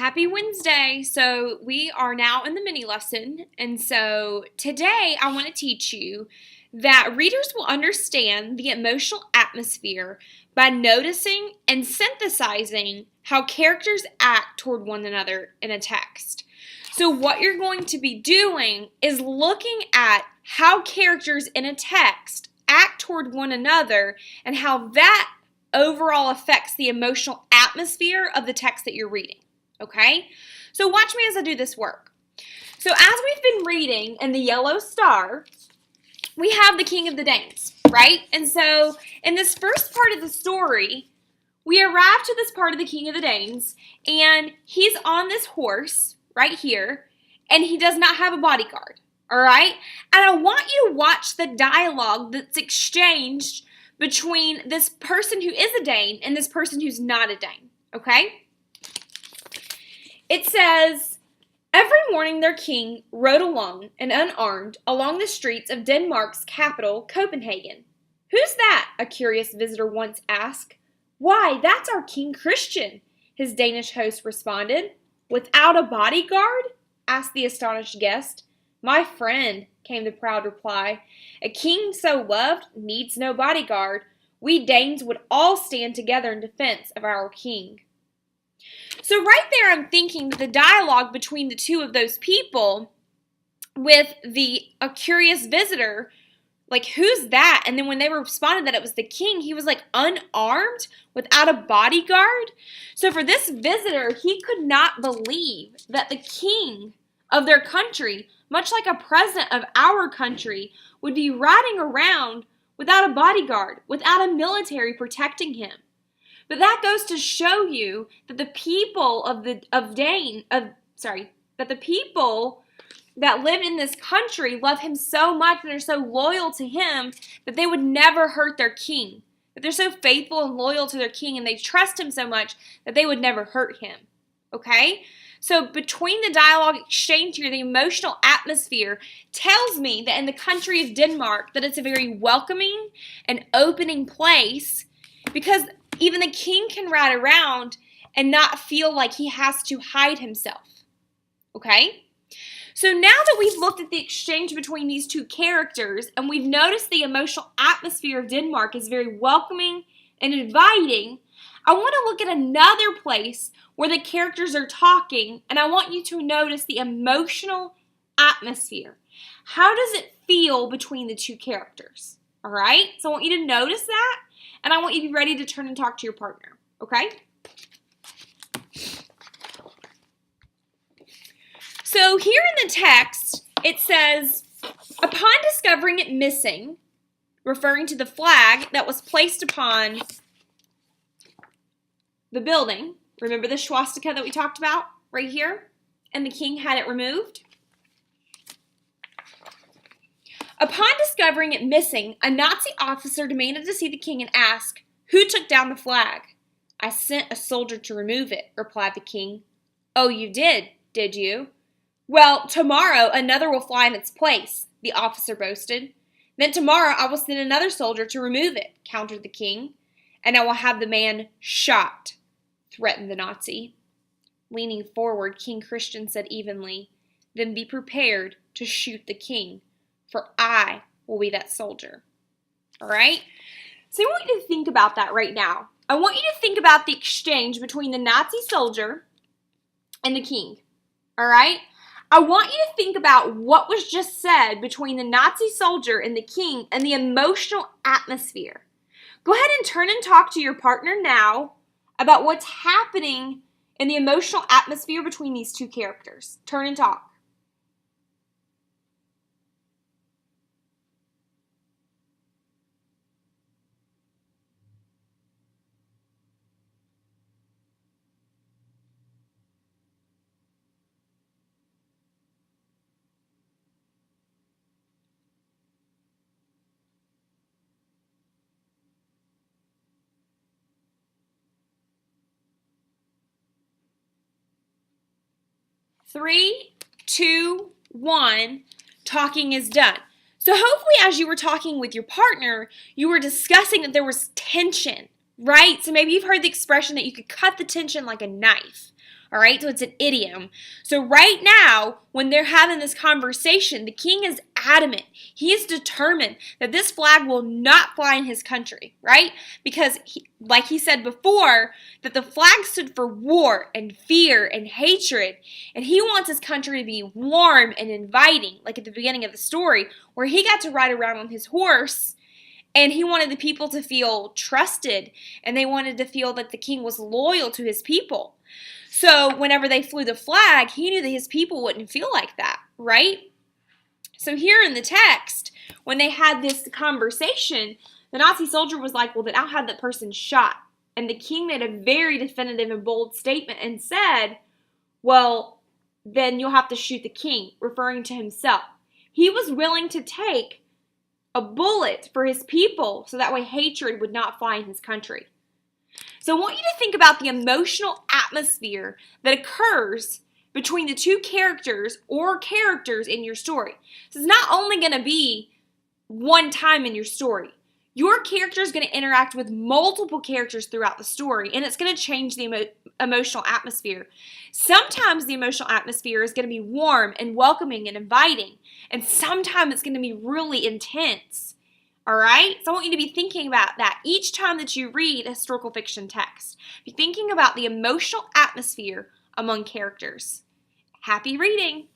Happy Wednesday. So we are now in the mini lesson. And so today I want to teach you that readers will understand the emotional atmosphere by noticing and synthesizing how characters act toward one another in a text. So what you're going to be doing is looking at how characters in a text act toward one another and how that overall affects the emotional atmosphere of the text that you're reading. Okay? So watch me as I do this work. So as we've been reading in the Yellow Star, we have the King of the Danes, right? And so in this first part of the story, we arrive to this part of the King of the Danes, and he's on this horse right here, and he does not have a bodyguard, all right? And I want you to watch the dialogue that's exchanged between this person who is a Dane and this person who's not a Dane, okay? It says, every morning their king rode alone and unarmed along the streets of Denmark's capital, Copenhagen. Who's that? A curious visitor once asked. Why, that's our King Christian, his Danish host responded. Without a bodyguard? Asked the astonished guest. My friend, came the proud reply. A king so loved needs no bodyguard. We Danes would all stand together in defense of our king. So right there I'm thinking that the dialogue between the two of those people with a curious visitor, like, who's that? And then when they responded that it was the king, he was like unarmed without a bodyguard. So for this visitor, he could not believe that the king of their country, much like a president of our country, would be riding around without a bodyguard, without a military protecting him. But that goes to show you that the people that the people that live in this country love him so much and are so loyal to him that they would never hurt their king. That they're so faithful and loyal to their king and they trust him so much that they would never hurt him. Okay? So between the dialogue exchange here, the emotional atmosphere tells me that in the country of Denmark that it's a very welcoming and opening place because even the king can ride around and not feel like he has to hide himself. Okay? So now that we've looked at the exchange between these two characters and we've noticed the emotional atmosphere of Denmark is very welcoming and inviting, I want to look at another place where the characters are talking, and I want you to notice the emotional atmosphere. How does it feel between the two characters? All right? So I want you to notice that, and I want you to be ready to turn and talk to your partner. Okay? So here in the text, it says, upon discovering it missing, referring to the flag that was placed upon the building, remember the swastika that we talked about right here? And the king had it removed. Upon discovering it missing, a Nazi officer demanded to see the king and ask, who took down the flag? I sent a soldier to remove it, replied the king. Oh, you did you? Well, tomorrow another will fly in its place, the officer boasted. Then tomorrow I will send another soldier to remove it, countered the king. And I will have the man shot, threatened the Nazi. Leaning forward, King Christian said evenly, then be prepared to shoot the king, for I will be that soldier. All right? So I want you to think about that right now. I want you to think about the exchange between the Nazi soldier and the king. All right? I want you to think about what was just said between the Nazi soldier and the king and the emotional atmosphere. Go ahead and turn and talk to your partner now about what's happening in the emotional atmosphere between these two characters. Turn and talk. Three, two, one, talking is done. So hopefully as you were talking with your partner, you were discussing that there was tension, right? So maybe you've heard the expression that you could cut the tension like a knife. All right, so it's an idiom. So right now, when they're having this conversation, the king is adamant. He is determined that this flag will not fly in his country, right? Because, like he said before, that the flag stood for war and fear and hatred. And he wants his country to be warm and inviting, like at the beginning of the story, where he got to ride around on his horse. And he wanted the people to feel trusted, and they wanted to feel that the king was loyal to his people. So whenever they flew the flag, he knew that his people wouldn't feel like that, right? So here in the text, when they had this conversation, the Nazi soldier was like, well, then I'll have that person shot. And the king made a very definitive and bold statement and said, well, then you'll have to shoot the king, referring to himself. He was willing to take a bullet for his people so that way hatred would not fly in his country. So I want you to think about the emotional atmosphere that occurs between the two characters or characters in your story. This is not only going to be one time in your story. Your character is going to interact with multiple characters throughout the story, and it's going to change the emotional atmosphere. Sometimes the emotional atmosphere is going to be warm and welcoming and inviting, and sometimes it's going to be really intense. All right? So I want you to be thinking about that each time that you read a historical fiction text. Be thinking about the emotional atmosphere among characters. Happy reading!